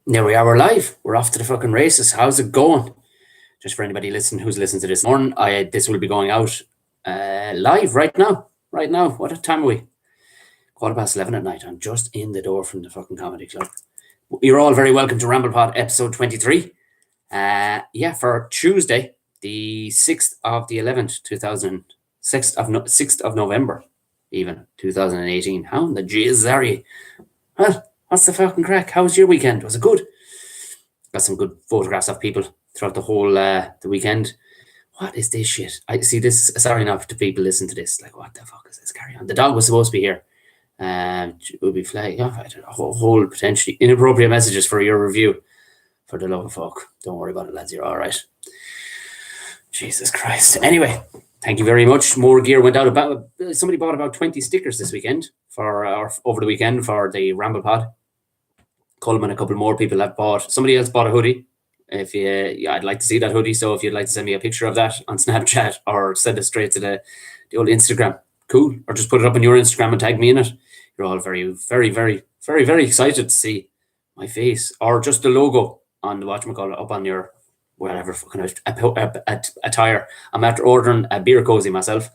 There we are, we're live. We're off to the fucking races. How's it going? Just for anybody who's listening to this morning, this will be going out live right now. Right now. What time are we? 11:15 at night. I'm just in the door from the fucking comedy club. You're all very welcome to Ramble Pod episode 23. For Tuesday, the 6th of the 11th, 6th of November, even 2018. How in the jizz are you? Well, what's the fucking crack? How was your weekend? Was it good? Got some good photographs of people throughout the whole the weekend. What is this shit? I see this. Sorry, not to people listen to this. Like, what the fuck is this? Carry on. The dog was supposed to be here. Will be flagged. Oh, I don't know, whole potentially inappropriate messages for your review. For the love of fuck, don't worry about it, lads. You're all right. Jesus Christ. Anyway, thank you very much. More gear went out. About somebody bought about 20 stickers this weekend for over the weekend for the Ramble Pod. Coleman, a couple more people have bought. Somebody else bought a hoodie. If I'd like to see that hoodie. So if you'd like to send me a picture of that on Snapchat or send it straight to the old Instagram, cool. Or just put it up on your Instagram and tag me in it. You're all very, very, very, very, very excited to see my face or just the logo on the whatchamacallit up on your whatever fucking attire. I'm after ordering a beer cozy myself.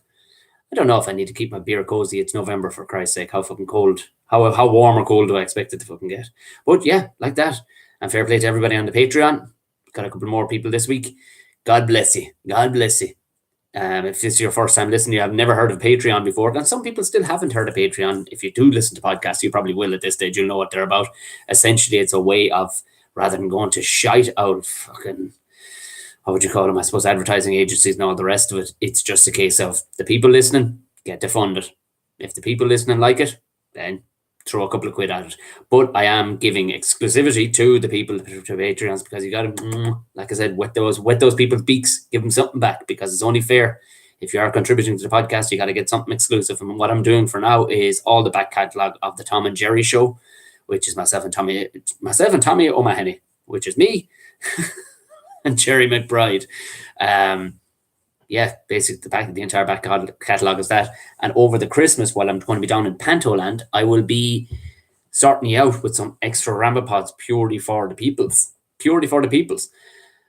I don't know if I need to keep my beer cozy. It's November, for Christ's sake. How fucking cold, how warm or cold do I expect it to fucking get? But yeah, like that. And fair play to everybody on the Patreon. Got a couple more people this week. God bless you. God bless you. If this is your first time listening, you have never heard of Patreon before, and some people still haven't heard of Patreon. If you do listen to podcasts, you probably will at this stage. You'll know what they're about. Essentially, it's a way of, rather than going to shite out fucking, what would you call them? I suppose advertising agencies and all the rest of it. It's just a case of the people listening get to fund it. If the people listening like it, then throw a couple of quid at it. But I am giving exclusivity to the people, to Patreons, because you got to, like I said, wet those people's beaks, give them something back, because it's only fair. If you are contributing to the podcast, you got to get something exclusive. And what I'm doing for now is all the back catalogue of the Tom and Jerry show, which is myself and Tommy O'Mahony, which is me and Jerry McBride. Basically the entire back catalogue is that. And over the Christmas, while I'm going to be down in Pantoland, I will be starting you out with some extra Ramble Pods purely for the peoples.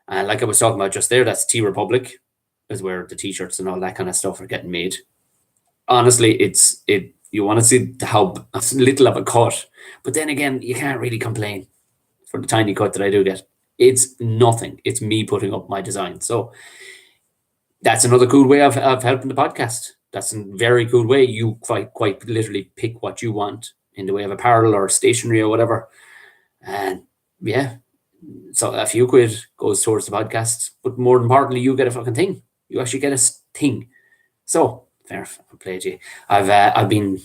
Like I was talking about just there, that's T Republic, is where the t-shirts and all that kind of stuff are getting made. Honestly, you want to see how little of a cut, but then again, you can't really complain for the tiny cut that I do get. It's nothing. It's me putting up my design. So that's another cool way of helping the podcast. That's a very cool way. You quite literally pick what you want in the way of apparel or stationery or whatever. And yeah, so a few quid goes towards the podcast. But more importantly, you get a fucking thing. You actually get a thing. So fair play to you. I've been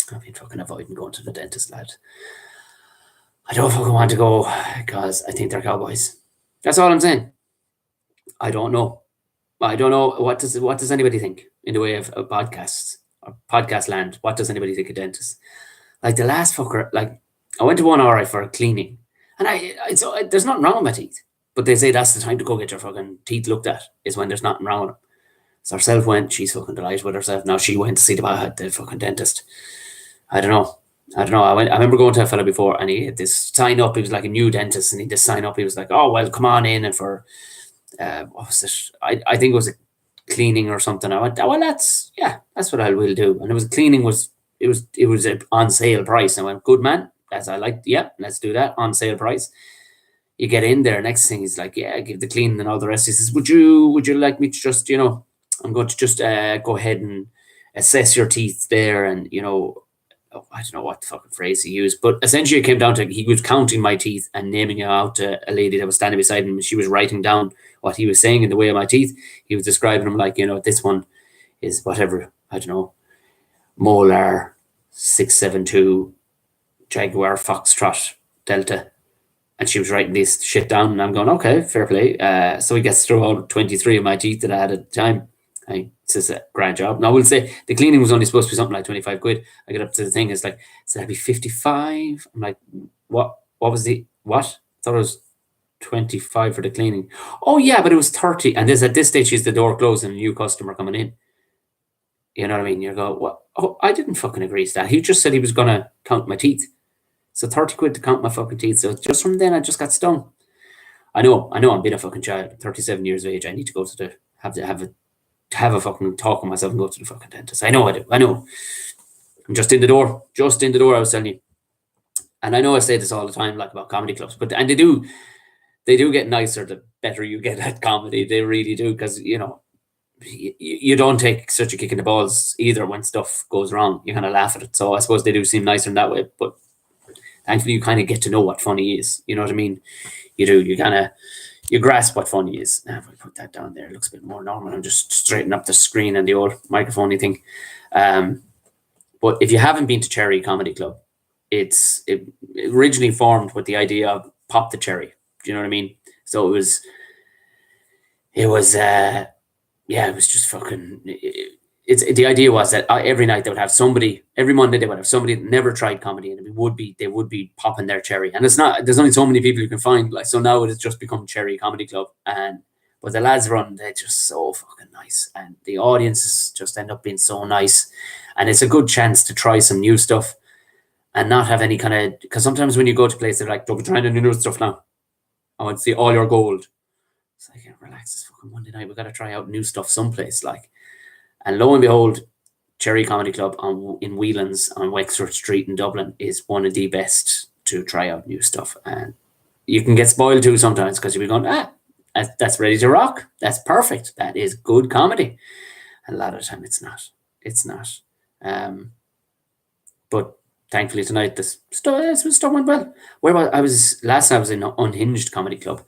fucking avoiding going to the dentist, lad. I don't fucking want to go because I think they're cowboys. That's all I'm saying. I don't know. What does anybody think in the way of podcasts or podcast land? What does anybody think of dentists? Like the last fucker, like I went to one alright for a cleaning, and there's nothing wrong with my teeth, but they say that's the time to go get your fucking teeth looked at, is when there's nothing wrong with them. So herself went, she's fucking delighted with herself. Now she went to see the fucking dentist. I don't know. I remember going to a fella before, and he had this sign up. He was like a new dentist, and he just sign up. He was like, "Oh well, come on in," and for what was it? I think it was a cleaning or something. I went, "Oh well, that's what I will do." And it was cleaning was an on sale price. I went, "Good man, as I like, yeah, let's do that on sale price." You get in there. Next thing he's like, "Yeah, give the cleaning and all the rest." He says, "Would you like me to just I'm going to just go ahead and assess your teeth there, and I don't know what the fucking phrase he used, but essentially it came down to he was counting my teeth and naming it out to a lady that was standing beside him. She was writing down what he was saying in the way of my teeth. He was describing them like, this one is whatever, I don't know, Molar 672 Jaguar Foxtrot Delta. And she was writing this shit down, and I'm going, okay, fair play. So he gets through all 23 of my teeth that I had at the time. It's just a grand job. Now, I will say the cleaning was only supposed to be something like 25 quid. I get up to the thing, it's like, so that'd be 55. I'm like, what was what? I thought it was 25 for the cleaning. Oh, yeah, but it was 30. And at this stage, is the door closed and a new customer coming in. You know what I mean? You go, what? Oh, I didn't fucking agree to that. He just said he was going to count my teeth. So 30 quid to count my fucking teeth. So just from then, I just got stung. I know, I'm being a fucking child. I'm 37 years of age. I need to go to the, have a fucking talk with myself and go to the fucking dentist. I know I do. I know. I'm just in the door. Just in the door, I was telling you. And I know I say this all the time, like about comedy clubs, but, and they do get nicer the better you get at comedy. They really do. Because, you know, you don't take such a kick in the balls either when stuff goes wrong. You kind of laugh at it. So I suppose they do seem nicer in that way. But thankfully, you kind of get to know what funny is. You know what I mean? You do. You grasp what funny is. Now, if I put that down there, it looks a bit more normal. I'm just straightening up the screen and the old microphone thing. But if you haven't been to Cherry Comedy Club, it originally formed with the idea of pop the cherry. Do you know what I mean? So it was just fucking. The idea was that every night they would have somebody, every Monday they would have somebody that never tried comedy, and they would be popping their cherry. And there's only so many people you can find, like, so now it has just become Cherry Comedy Club. But the lads they're just so fucking nice, and the audiences just end up being so nice, and it's a good chance to try some new stuff and not have any kind of, because sometimes when you go to places, they're like, don't be trying any new stuff now. I want to see all your gold. It's like, yeah, relax, it's fucking Monday night, we got to try out new stuff someplace, like. And lo and behold, Cherry Comedy Club in Whelan's on Wexford Street in Dublin is one of the best to try out new stuff. And you can get spoiled too sometimes, because you'll be going, that's ready to rock. That's perfect. That is good comedy. And a lot of the time it's not. It's not. But thankfully tonight this stuff went well. Last night I was in Unhinged Comedy Club,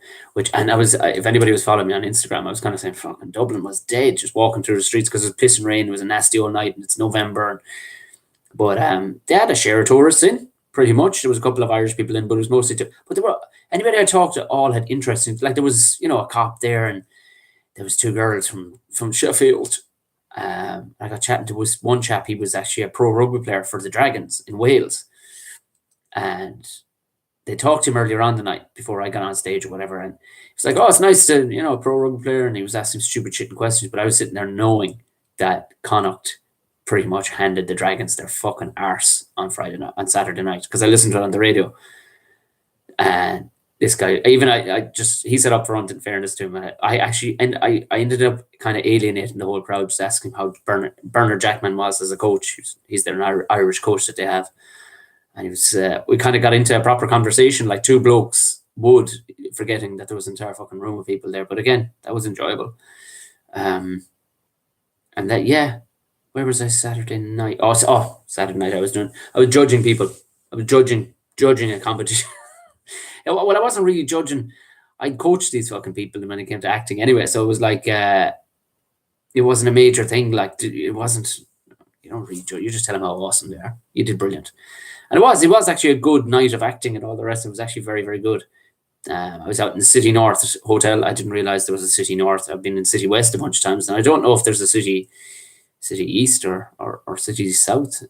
and I was, if anybody was following me on Instagram, I was kind of saying fucking Dublin was dead, just walking through the streets because it was pissing rain. It was a nasty old night and it's November. But they had a share of tourists in, pretty much. There was a couple of Irish people in, but it was mostly but there were, anybody I talked to all had interesting, like there was, you know, a cop there, and there was two girls from Sheffield. I got chatting to one chap. He was actually a pro rugby player for the Dragons in Wales, and they talked to him earlier on the night before I got on stage or whatever, and he's like, "Oh, it's nice to, you know, a pro rugby player," and he was asking stupid shit and questions, but I was sitting there knowing that Connacht pretty much handed the Dragons their fucking arse on Saturday night, because I listened to it on the radio, and this guy, he set up front, in fairness to him. And I ended up kind of alienating the whole crowd, just asking how Bernard Jackman was as a coach. He's their Irish coach that they have. And he was, we kind of got into a proper conversation, like two blokes would, forgetting that there was an entire fucking room of people there. But again, that was enjoyable. And that, yeah, where was I Saturday night? Saturday night I was judging people. I was judging a competition. Well, I wasn't really judging. I coached these fucking people when it came to acting anyway. So it was like, it wasn't a major thing. Like, it wasn't, you don't really judge. You just tell them how awesome they are. You did brilliant. And it was actually a good night of acting and all the rest. It was actually very, very good. I was out in the City North Hotel. I didn't realize there was a City North. I've been in City West a bunch of times, and I don't know if there's a City East or City South.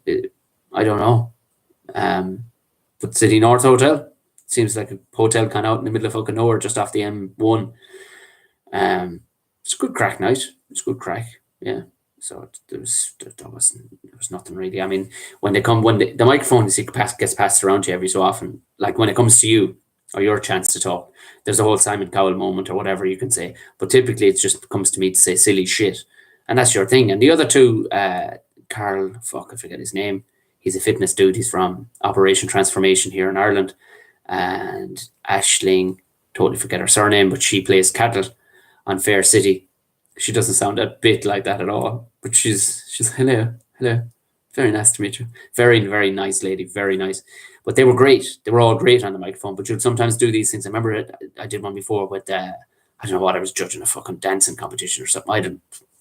I don't know. But City North Hotel seems like a hotel kind of out in the middle of fucking nowhere, just off the M1. It's a good crack night. It's good crack. Yeah. So there was nothing really. I mean, when the microphone gets passed around to you every so often, like when it comes to you or your chance to talk, there's a whole Simon Cowell moment or whatever you can say. But typically it just comes to me to say silly shit. And that's your thing. And the other two, Carl, I forget his name. He's a fitness dude. He's from Operation Transformation here in Ireland. And Aisling, totally forget her surname, but she plays Cattle on Fair City. She doesn't sound a bit like that at all, but she's hello, very nice to meet you. Very, very nice lady, very nice. But they were great. They were all great on the microphone, but you'll sometimes do these things. I remember I did one before with, I don't know what, I was judging a fucking dancing competition or something.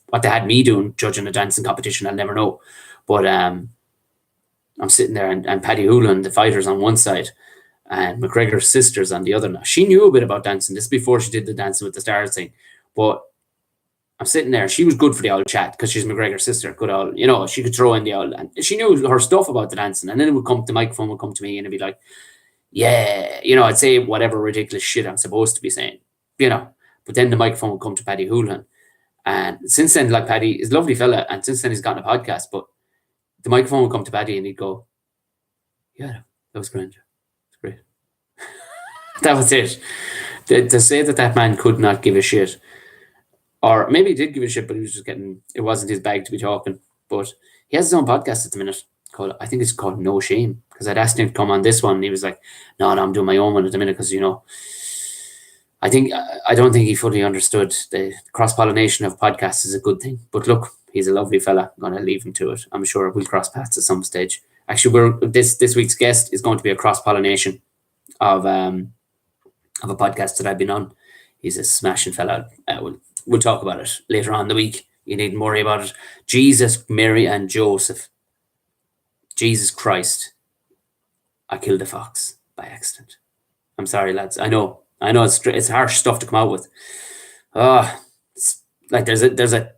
What they had me doing, judging a dancing competition, I'll never know. But I'm sitting there and Paddy Hoolan, the fighter's on one side, and McGregor's sister's on the other. Now, she knew a bit about dancing. This is before she did the Dancing with the Stars thing. But I'm sitting there. She was good for the old chat because she's McGregor's sister. Good old, you know, she could throw in the old, and she knew her stuff about the dancing. And then the microphone would come to me and it'd be like, yeah, you know, I'd say whatever ridiculous shit I'm supposed to be saying, you know. But then the microphone would come to Paddy Hoolan. And since then, like, Paddy is a lovely fella, and since then he's gotten a podcast, but the microphone would come to Paddy and he'd go, yeah, that was grand. Great. That was it. To say that man could not give a shit, or maybe he did give a shit, but he was just getting, it wasn't his bag to be talking. But he has his own podcast at the minute called, I think it's called No Shame. Because I'd asked him to come on this one, and he was like, no, I'm doing my own one at the minute because, I don't think he fully understood the cross pollination of podcasts is a good thing. But look, he's a lovely fella. I'm going to leave him to it. I'm sure we'll cross paths at some stage. Actually, this week's guest is going to be a cross pollination of a podcast that I've been on. He's a smashing fella. We'll talk about it later on in the week. You needn't worry about it. Jesus, Mary, and Joseph. Jesus Christ. I killed a fox by accident. I'm sorry, lads. I know it's harsh stuff to come out with. It's like there's a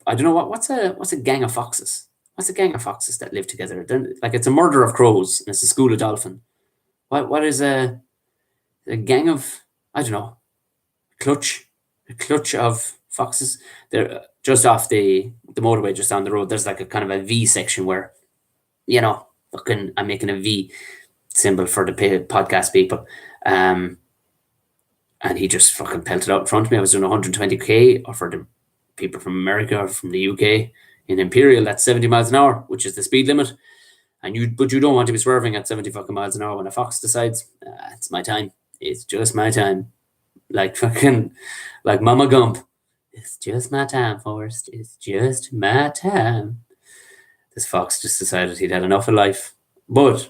I don't know what's a gang of foxes. What's a gang of foxes that live together? Like it's a murder of crows and it's a school of dolphin. What is a gang of, I don't know, a clutch of foxes? They're just off the motorway, just down the road. There's like a kind of a V section where, I'm making a V symbol for the podcast people. And he just fucking pelted out in front of me. I was doing 120k, or for the people from America or from the UK in Imperial, that's 70 miles an hour, which is the speed limit. But you don't want to be swerving at 70 fucking miles an hour when a fox decides, it's my time. It's just my time. Like Mama Gump. It's just my time, Forrest. It's just my time. This fox just decided he'd had enough of life. But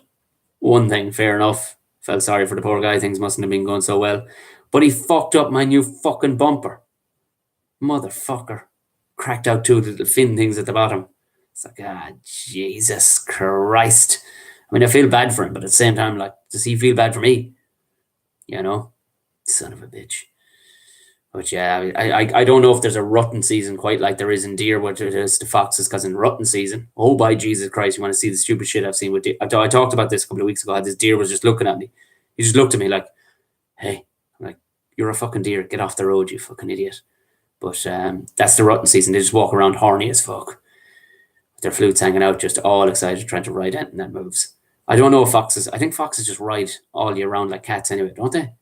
one thing, fair enough. Felt sorry for the poor guy. Things mustn't have been going so well. But he fucked up my new fucking bumper. Motherfucker. Cracked out two little fin things at the bottom. It's like, Jesus Christ. I mean, I feel bad for him, but at the same time, like, does he feel bad for me? Son of a bitch. But yeah, I don't know if there's a rutting season quite like there is in deer, what it is to foxes, because in rutting season, oh, by Jesus Christ, you want to see the stupid shit I've seen with deer. I talked about this a couple of weeks ago. This deer was just looking at me. He just looked at me like, hey, I'm like, you're a fucking deer. Get off the road, you fucking idiot. But that's the rutting season. They just walk around horny as fuck. With their flutes hanging out, just all excited, trying to ride anything that moves. I don't know if foxes, I think foxes just ride all year round like cats anyway, don't they?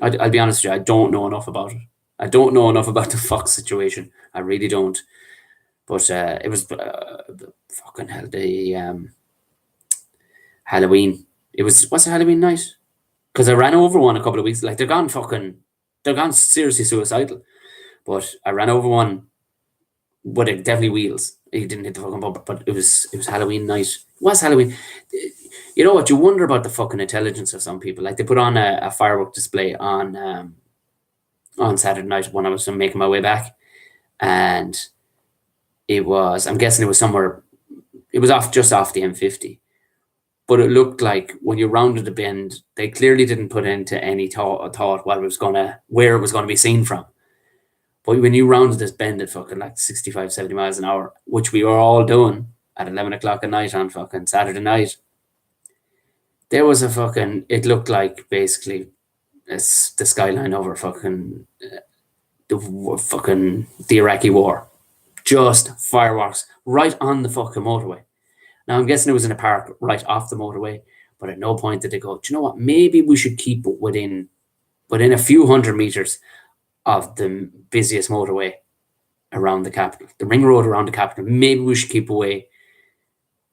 I'll be honest with you, I don't know enough about it. I don't know enough about the fox situation. I really don't. But it was fucking hell, the Halloween. What's a Halloween night? Because I ran over one a couple of weeks. Like they're gone seriously suicidal. But I ran over one, but it definitely wheels. He didn't hit the fucking bumper, but it was Halloween night. It was Halloween. You know what? You wonder about the fucking intelligence of some people. Like they put on a firework display on Saturday night when I was making my way back, and I'm guessing it was somewhere. It was just off the M50, but it looked like when you rounded the bend, they clearly didn't put into any thought where it was gonna be seen from. But when you rounded this bend at fucking like 65, 70 miles an hour, which we were all doing at 11 o'clock at night on fucking Saturday night, there was it looked like basically the skyline over the Iraqi war. Just fireworks right on the fucking motorway. Now I'm guessing it was in a park right off the motorway, but at no point did they go, do you know what, maybe we should keep it within a few hundred meters of the busiest motorway around the capital, the ring road around the capital. Maybe we should keep away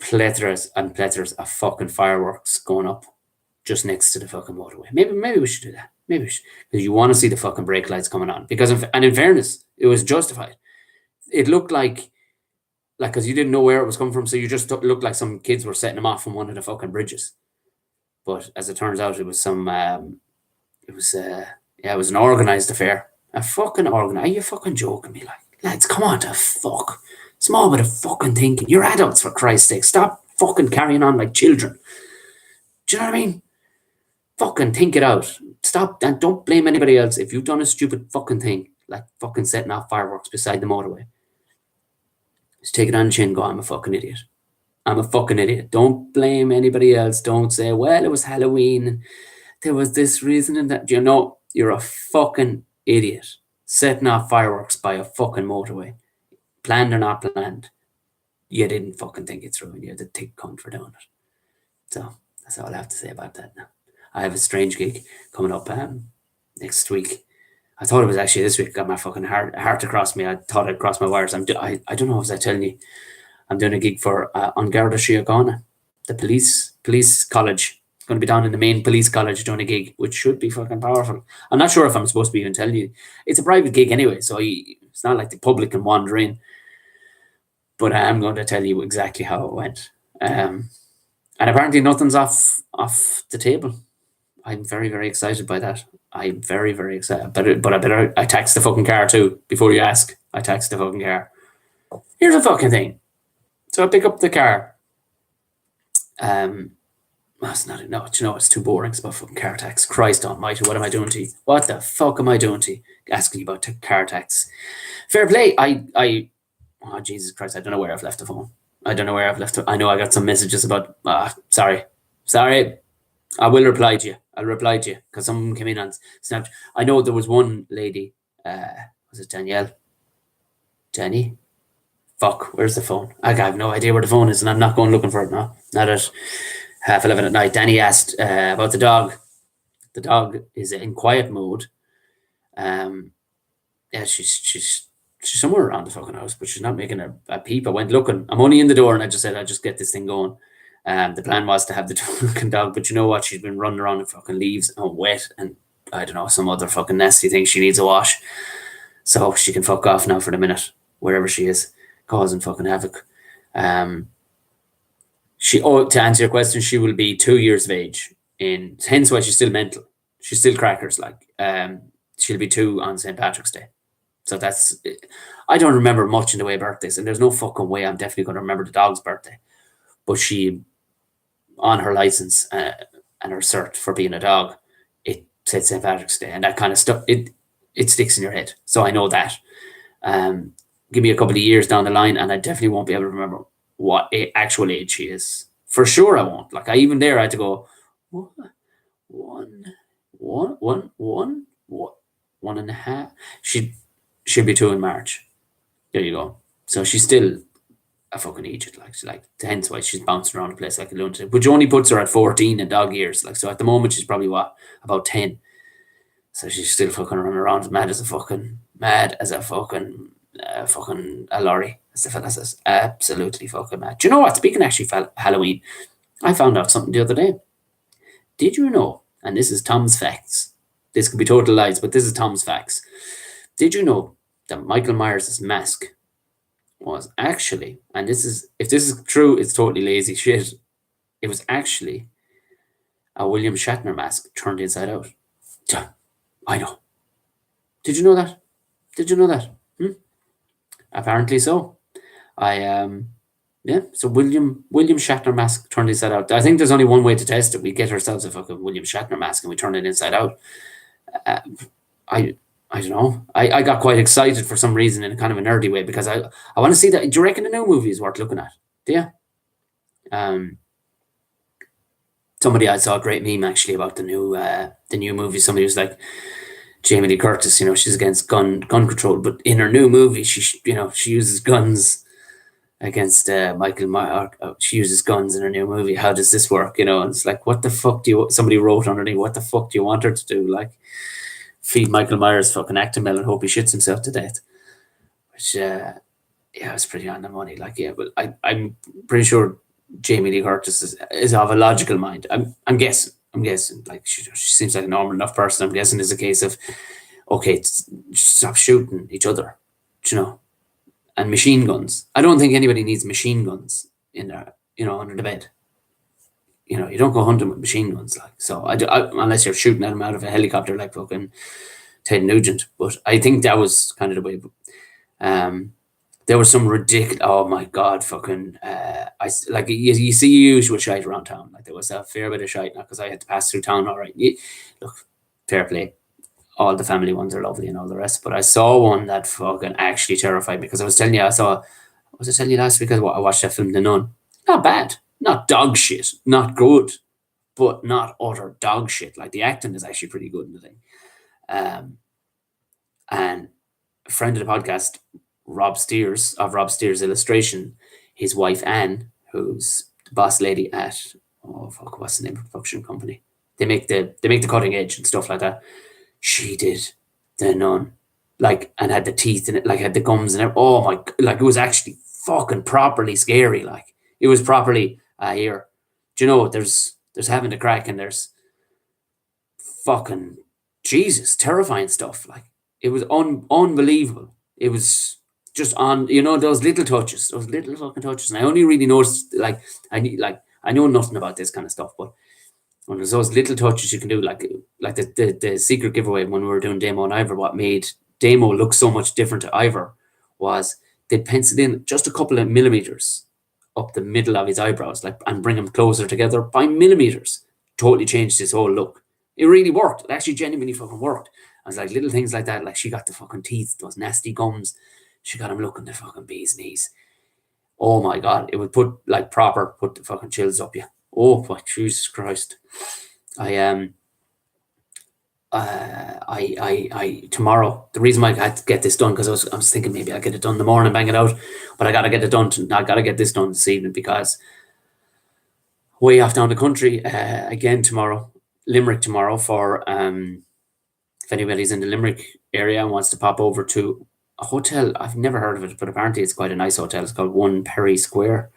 plethoras and plethoras of fucking fireworks going up just next to the fucking motorway. Maybe we should do that. Maybe we should, because you want to see the fucking brake lights coming on. And in fairness, it was justified. It looked like because you didn't know where it was coming from, so you just looked like some kids were setting them off from one of the fucking bridges. But as it turns out, it was it was an organised affair. A fucking organized. Are you fucking joking me? Like, lads, come on to fuck. Small bit of fucking thinking. You're adults, for Christ's sake. Stop fucking carrying on like children. Do you know what I mean? Fucking think it out. Stop and don't blame anybody else if you've done a stupid fucking thing, like fucking setting off fireworks beside the motorway. Just take it on the chin, go, I'm a fucking idiot. I'm a fucking idiot. Don't blame anybody else. Don't say, well, it was Halloween. There was this reason and that. You know, you're a fucking idiot. Setting off fireworks by a fucking motorway. Planned or not planned. You didn't fucking think it through and you're the thick cunt for doing it. So that's all I have to say about that now. I have a strange gig coming up next week. I thought it was actually this week. Got my fucking heart across me. I thought I'd cross my wires. I don't know. Was I telling you? I'm doing a gig for on Garda Síochána, the police college. Going to be down in the main police college doing a gig, which should be fucking powerful. I'm not sure if I'm supposed to be even telling you. It's a private gig anyway, so it's not like the public can wander in. But I am going to tell you exactly how it went. And apparently nothing's off the table. I'm very, very excited by that. I'm very, very excited. But I tax the fucking car too. Before you ask, I tax the fucking car. Here's the fucking thing. So I pick up the car. That's not no. You know, it's too boring. It's about fucking car tax. Christ Almighty, what am I doing to you? What the fuck am I doing to you? Asking you about car tax. Fair play. Oh Jesus Christ! I don't know where I've left the phone. I don't know where I've left it. I know I got some messages about. Sorry. I will reply to you. I'll reply to you because someone came in on Snapchat. I know there was one lady. Was it Danielle? Jenny? Fuck, where's the phone? I have no idea where the phone is and I'm not going looking for it now. Not at 11:30 at night. Danny asked about the dog. The dog is in quiet mode. Yeah, she's somewhere around the fucking house, but she's not making a peep. I went looking. I'm only in the door and I just said, I'll just get this thing going. The plan was to have the fucking dog, but you know what? She's been running around in fucking leaves and wet and I don't know, some other fucking nasty thing. She needs a wash. So she can fuck off now for the minute, wherever she is, causing fucking havoc. To answer your question, she will be 2 years of age. Hence why she's still mental. She's still crackers. She'll be 2 on St. Patrick's Day. So I don't remember much in the way of birthdays, and there's no fucking way I'm definitely going to remember the dog's birthday. But she, on her license and her cert for being a dog, it said St. Patrick's Day, and that kind of stuff, it sticks in your head. So I know that. Give me a couple of years down the line, and I definitely won't be able to remember what actual age she is. For sure, I won't. I had to go, one and a half. She'll be 2 in March. There you go. So she's still a fucking idiot. Hence why she's bouncing around the place like a lunatic. Which only puts her at 14 in dog years. So at the moment she's probably about 10. So she's still fucking running around mad as a fucking a lorry, as the fella says. Absolutely fucking mad. Do you know what? Speaking actually Halloween, I found out something the other day. Did you know? And this is Tom's facts. This could be total lies, but this is Tom's facts. Did you know that Michael Myers' mask was actually, and if this is true, it's totally lazy shit. It was actually a William Shatner mask turned inside out. I know. Did you know that? Apparently so. So William Shatner mask turned inside out. I think there's only one way to test it. We get ourselves a fucking William Shatner mask and we turn it inside out. I don't know. I got quite excited for some reason in a kind of a nerdy way because I want to see that. Do you reckon the new movie is worth looking at? Do you? Somebody I saw a great meme actually about the new movie. somebody was like, Jamie Lee Curtis, she's against gun control, but in her new movie, she uses guns against Michael Myers. She uses guns in her new movie. How does this work? And it's like, what the fuck somebody wrote underneath, what the fuck do you want her to do? Feed Michael Myers fucking Actimel and hope he shits himself to death. Which, it's pretty on the money. But I'm pretty sure Jamie Lee Curtis is of a logical mind. I'm guessing. She seems like a normal enough person. I'm guessing it's a case of, okay, stop shooting each other, and machine guns. I don't think anybody needs machine guns in there, under the bed. You don't go hunting with machine guns, so. Unless you're shooting at them out of a helicopter, like fucking Ted Nugent. But I think that was kind of the way. There was some ridiculous. Oh my god, fucking. You see usual shite around town. There was a fair bit of shite now because I had to pass through town. All right, look, fair play. All the family ones are lovely and all the rest, but I saw one that fucking actually terrified me because I was telling you was I telling you last week I watched that film The Nun. Not bad, not dog shit, not good, but not utter dog shit. The acting is actually pretty good in the thing. And a friend of the podcast, Rob Steers of Rob Steers Illustration, his wife Anne, who's the boss lady at what's the name of the production company? They make the cutting edge and stuff like that. She did the nun, like, and had the teeth in it, like had the gums and everything. Oh my, like it was actually fucking properly scary. Like it was properly here. Do you know there's having the crack and there's fucking Jesus, terrifying stuff. Like it was unbelievable. It was just on, those little touches, those little fucking touches. And I only really noticed, like, I know nothing about this kind of stuff, but when there's those little touches you can do, like the secret giveaway when we were doing Damo and Ivor, what made Damo look so much different to Ivor was they penciled in just a couple of millimeters up the middle of his eyebrows, like, and bring them closer together by millimeters. Totally changed his whole look. It really worked. It actually genuinely fucking worked. I was like, little things like that, like she got the fucking teeth, those nasty gums. She got him looking the fucking bee's knees. Oh my God, it would put the fucking chills up you. Oh, my Jesus Christ. I tomorrow, the reason why I had to get this done, because I was thinking maybe I'll get it done in the morning, bang it out, but I gotta get it done. I gotta get this done this evening, because way off down the country again tomorrow, Limerick tomorrow, for if anybody's in the Limerick area and wants to pop over to a hotel. I've never heard of it, but apparently it's quite a nice hotel. It's called One Perry Square.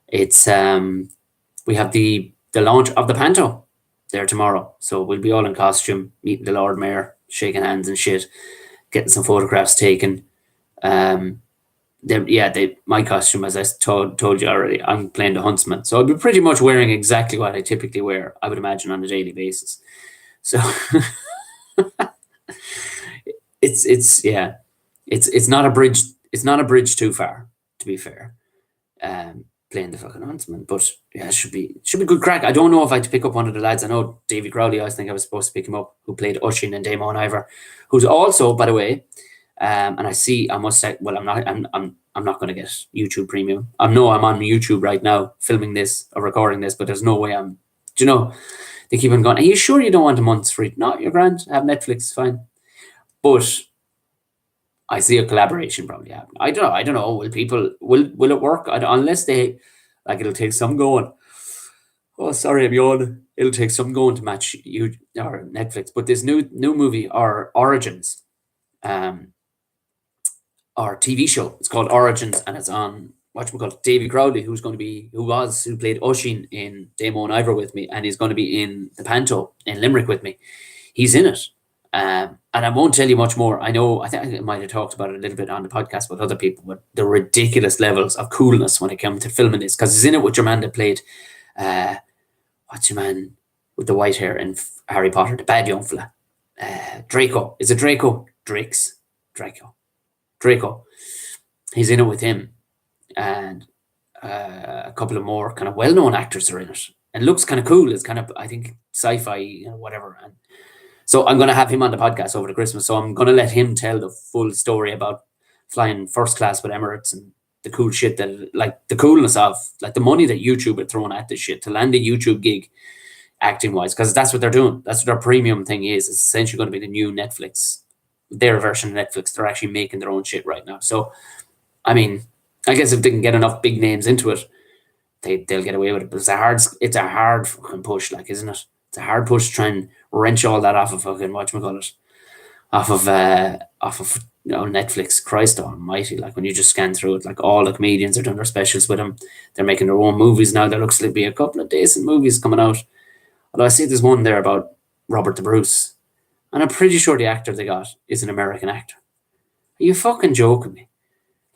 It's we have the launch of the Panto there tomorrow, so we'll be all in costume, meeting the Lord Mayor, shaking hands and shit, getting some photographs taken. My costume, as I told you already, I'm playing the huntsman, so I'll be pretty much wearing exactly what I typically wear, I would imagine, on a daily basis. So it's not a bridge too far, to be fair. Playing the fucking huntsman, but yeah, it should be good crack. I don't know if I had to pick up one of the lads. I know Davy Crowley. I think I was supposed to pick him up, who played Ushin and Damo and Ivor, who's also, by the way, and I must say, well, I'm not going to get YouTube Premium. I'm on YouTube right now, filming this or recording this, but there's no way I'm. Do you know? They keep on going, are you sure you don't want a month's free? No, you're grand. Have Netflix, fine. But I see a collaboration probably happening. I don't know. Will it work? Unless they, like, it'll take some going. Oh, sorry, I'm yawning. It'll take some going to match you or Netflix. But this new movie, or Origins, our TV show, it's called Origins, and it's on Davy Crowley, who played Ushin in Damo and Ivor with me, and he's going to be in the Panto in Limerick with me. He's in it. And I won't tell you much more. I think I might have talked about it a little bit on the podcast with other people, but the ridiculous levels of coolness when it comes to filming this, because he's in it with your man that played, what's your man with the white hair in Harry Potter, the bad young fella, Draco. Is it Draco? Draco. He's in it with him, and a couple of more kind of well-known actors are in it, and it looks kind of cool. It's kind of, I think, sci-fi, whatever. And so I'm going to have him on the podcast over the Christmas. So I'm going to let him tell the full story about flying first class with Emirates and the cool shit that, like, the coolness of, like, the money that YouTube are throwing at this shit to land a YouTube gig, acting wise, because that's what they're doing. That's what their premium thing is. It's essentially going to be the new Netflix, their version of Netflix. They're actually making their own shit right now. So, I mean, I guess if they can get enough big names into it, they'll get away with it. But it's a hard fucking push, like, isn't it? It's a hard push to try and wrench all that off of fucking whatchamacallit, off of Netflix. Christ almighty, like, when you just scan through it, like, all the comedians are doing their specials with them. They're making their own movies now. There looks to be a couple of decent movies coming out. Although I see there's one there about Robert the Bruce, and I'm pretty sure the actor they got is an American actor. Are you fucking joking me?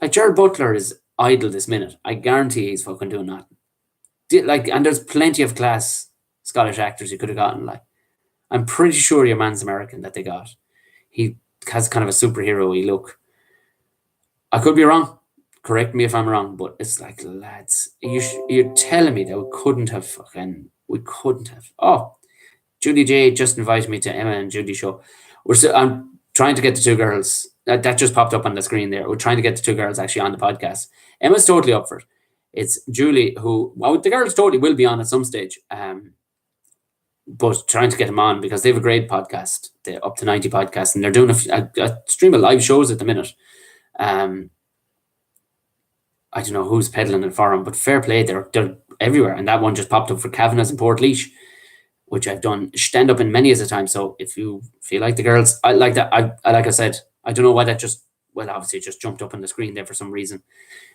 Like, Jared Butler is idle this minute. I guarantee he's fucking doing nothing. Like, and there's plenty of class Scottish actors you could have gotten. Like, I'm pretty sure your man's American that they got. He has kind of a superhero-y look. I could be wrong. Correct me if I'm wrong, but it's like, lads, you're telling me that we couldn't have. Oh, Julie J just invited me to Emma and Judy show. I'm trying to get the two girls. That just popped up on the screen there. We're trying to get the two girls actually on the podcast. Emma's totally up for it. It's Julie the girls totally will be on at some stage. But trying to get them on because they have a great podcast, the Up to 90 podcast, and they're doing a stream of live shows at the minute. I don't know who's peddling it for them, but fair play, they're everywhere. And that one just popped up for Kavanagh's in Portlaoise. which I've done stand up in many as a time. So if you feel like the girls, I like that. I like I said, I don't know why that just, well, obviously it just jumped up on the screen there for some reason.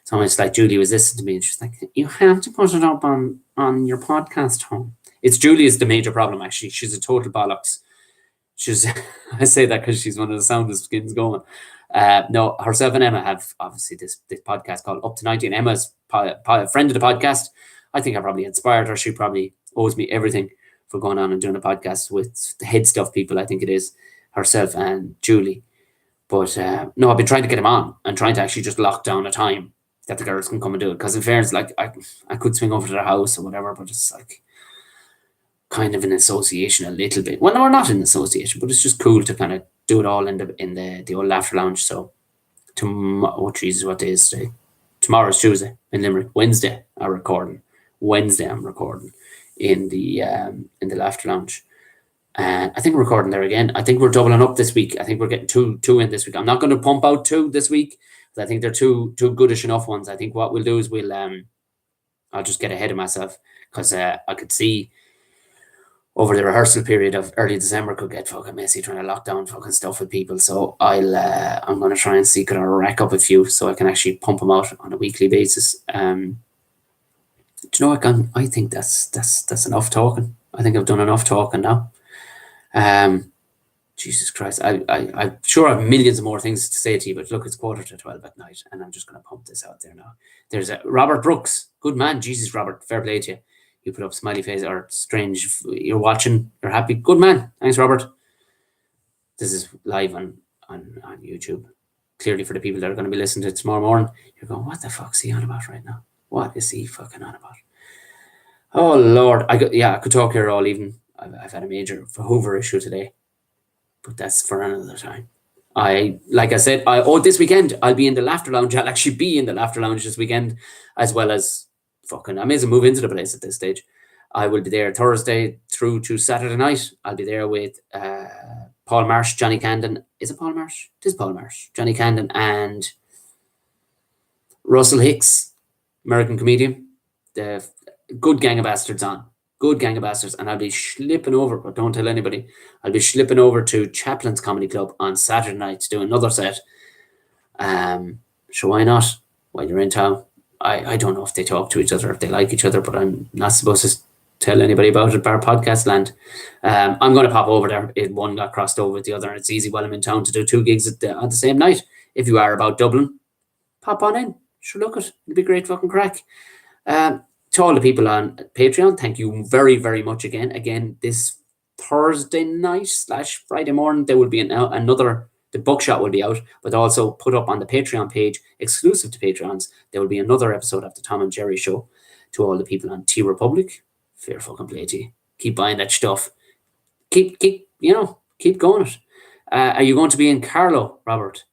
So it's like Julie was listening to me and she's like, you have to put it up on your podcast home. It's Julie is the major problem, actually. She's a total bollocks. She's I say that because she's one of the soundest skins going. No, herself and Emma have obviously this podcast called Up to 90, and Emma's a friend of the podcast. I think I probably inspired her. She probably owes me everything for going on and doing a podcast with the head stuff people. I think it is herself and Julie. But no, I've been trying to get him on and trying to actually just lock down a time that the girls can come and do it. Because in fairness, like I could swing over to their house or whatever, but it's like kind of an association a little bit. Well, no, we're not in association, but it's just cool to kind of do it all in the old Laughter Lounge. So oh Jesus, what day is today? Tomorrow's Tuesday in Limerick. Wednesday I'm recording in the Laughter Lounge. And I think we're recording there again. I think we're doubling up this week. I think we're getting two in this week. I'm not going to pump out 2 this week, because I think they're two goodish enough ones. I think what we'll do is I'll just get ahead of myself, because I could see over the rehearsal period of early December could get fucking messy trying to lock down fucking stuff with people. So I'm going to try and see, could I rack up a few so I can actually pump them out on a weekly basis. Do you know what? I think that's enough talking. I think I've done enough talking now. Jesus Christ, I'm sure I have millions of more things to say to you, but look, it's 11:45 at night, and I'm just going to pump this out there now. There's Robert Brooks, good man. Jesus, Robert, fair play to you. You put up smiley face or strange. You're watching. You're happy. Good man. Thanks, Robert. This is live on YouTube. Clearly, for the people that are going to be listening to it tomorrow morning, you're going, "What the fuck's he on about right now? What is he fucking on about?" Oh Lord, I could talk here all evening. I've had a major Hoover issue today, but that's for another time. Like I said, this weekend I'll be in the Laughter Lounge. I'll actually be in the Laughter Lounge this weekend, as well as fucking, I may as well move into the place at this stage. I will be there Thursday through to Saturday night. I'll be there with Paul Marsh, Johnny Candon. Is it Paul Marsh? It is Paul Marsh, Johnny Candon, and Russell Hicks, American comedian. The good gang of bastards on. Good gang of bastards. And I'll be slipping over, but don't tell anybody, I'll be slipping over to Chaplin's Comedy Club on Saturday night to do another set. So why not? While you're in town. I don't know if they talk to each other, if they like each other, but I'm not supposed to tell anybody about it, bar podcast land. I'm going to pop over there. One got crossed over with the other, and it's easy while I'm in town to do 2 gigs on the same night. If you are about Dublin, pop on in. Sure, look it. It'll be great fucking crack. To all the people on Patreon, thank you very, very much again. Again, this Thursday night / Friday morning, there will be another, the Buckshot will be out, but also put up on the Patreon page, exclusive to Patreons, there will be another episode of the Tom and Jerry Show. To all the people on T Republic, fair fucking play to you. Keep buying that stuff. Keep going it. Are you going to be in Carlow, Robert?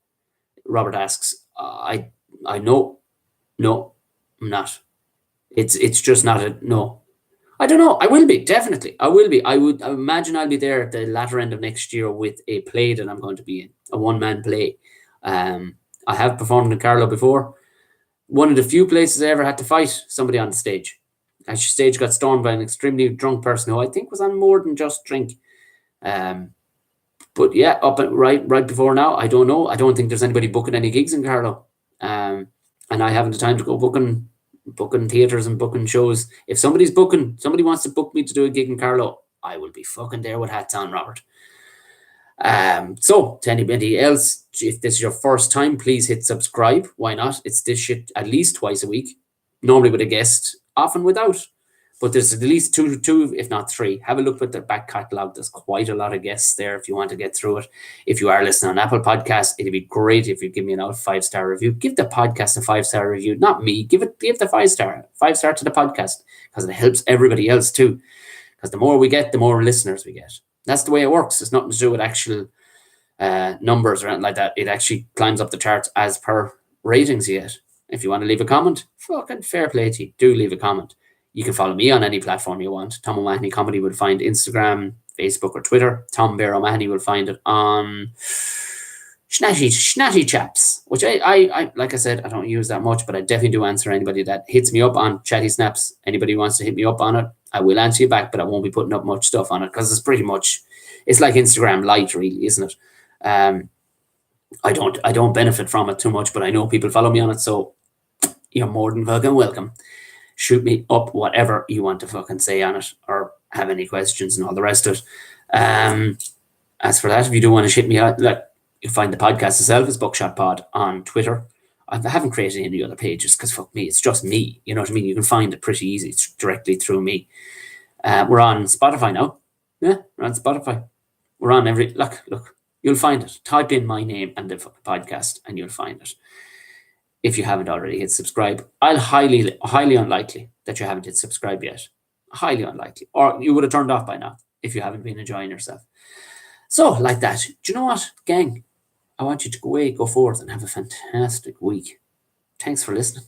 Robert asks. I know. No, I'm not. It's just not a no. I don't know. I will be, definitely. I will be. I imagine I'll be there at the latter end of next year with a play that I'm going to be in, a one-man play. I have performed in Carlow before. One of the few places I ever had to fight somebody on the stage. Actually, stage got stormed by an extremely drunk person who I think was on more than just drink. But yeah, up at right before now, I don't know. I don't think there's anybody booking any gigs in Carlow. And I haven't the time to go booking theatres and booking shows. If somebody wants to book me to do a gig in Carlow, I will be fucking there with hats on, Robert. So to anybody else, if this is your first time, please hit subscribe. Why not? It's this shit at least twice a week, normally with a guest, often without, but there's at least two if not 3. Have a look at the back catalogue. There's quite a lot of guests there if you want to get through it. If you are listening on Apple Podcasts, it'd be great if you give me an 5-star review. Give the podcast a 5-star review, not me. Give the 5-star to the podcast, because it helps everybody else too. Because the more we get, the more listeners we get. That's the way it works. It's nothing to do with actual numbers or anything like that. It actually climbs up the charts as per ratings you get. If you want to leave a comment, fucking fair play to you. Do leave a comment. You can follow me on any platform you want. Tom O'Mahony Comedy will find Instagram, Facebook, or Twitter. Tom Bear O'Mahony will find it on Schnatty Chaps which I like I said, I don't use that much, but I definitely do answer anybody that hits me up on Chatty Snaps. Anybody who wants to hit me up on it, I will answer you back, but I won't be putting up much stuff on it because it's pretty much, it's like Instagram light, really, isn't it? I don't benefit from it too much, but I know people follow me on it, so you're more than fucking welcome. Shoot me up whatever you want to fucking say on it, or have any questions and all the rest of it. As for that, if you do want to shit me out, like, you find the podcast itself as Buckshot Pod on Twitter. I haven't created any other pages because fuck me, it's just me. You know what I mean? You can find it pretty easy directly through me. We're on Spotify now. Yeah, we're on Spotify. We're on every look. You'll find it. Type in my name and the podcast, and you'll find it. If you haven't already hit subscribe, highly unlikely that you haven't hit subscribe yet. Highly unlikely, or you would have turned off by now if you haven't been enjoying yourself. So, like that. Do you know what, gang? I want you to go forth and have a fantastic week. Thanks for listening.